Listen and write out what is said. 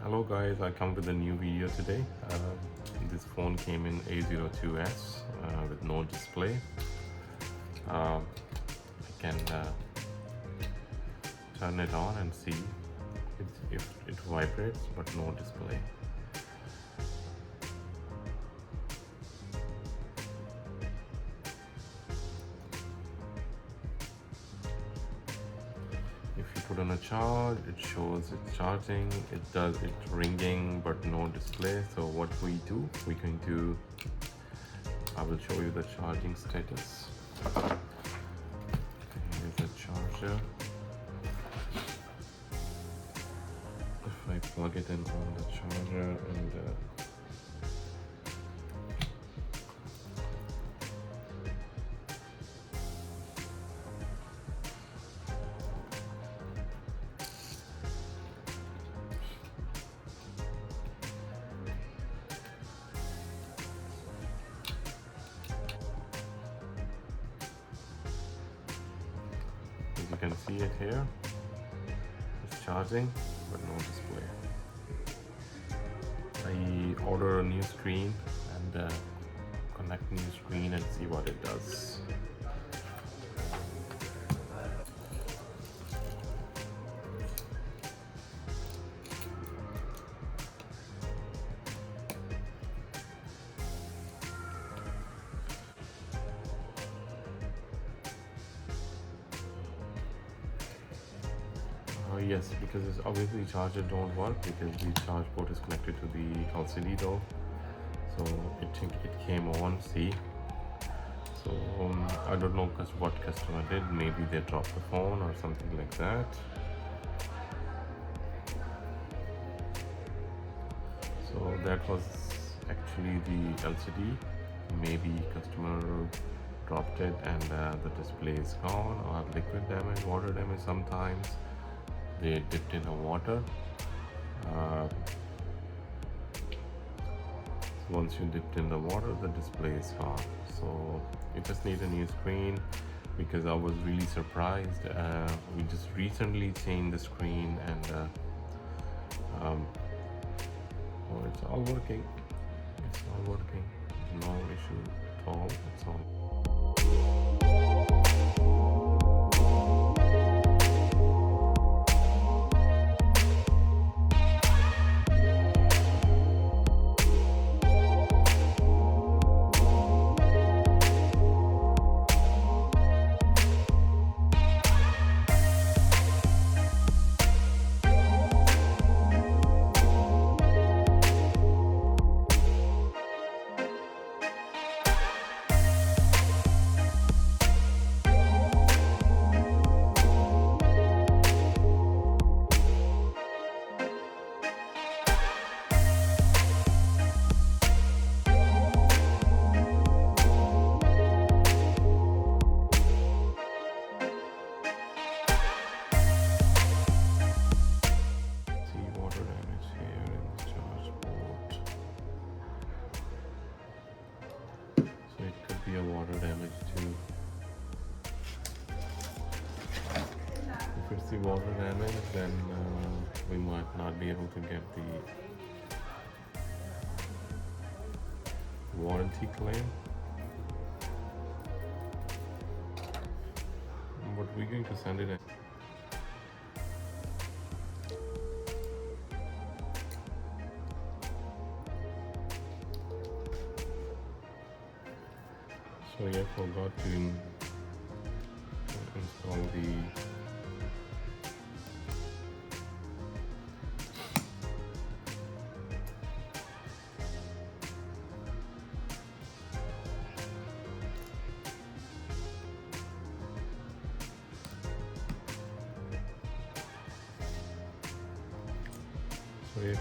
Hello guys, I come with a new video today. This phone came in A02S with no display. I can turn it on and see if it vibrates, but no display. If you put on a charge, it shows it's charging. It does it ringing, but no display. So what we're going to, I will show you the charging status. Here's the charger. If I plug it in on the charger and as you can see it here, it's charging but no display. I order a new screen and connect new screen and see what it does. Yes, because it's obviously charger don't work because the charge port is connected to the LCD though. So it came on, see. So I don't know what customer did. Maybe they dropped the phone or something like that. So that was actually the LCD. Maybe customer dropped it and the display is gone, or liquid damage, water damage sometimes. They dipped in the water. Once you dipped in the water, the display is gone. So you just need a new screen, because I was really surprised. We just recently changed the screen and oh, it's all working. It's all working. No issue at all. It's all. A water damage too. If it's the water damage, then we might not be able to get the warranty claim. But we're going to send it in. Sorry, I forgot to install the sorry.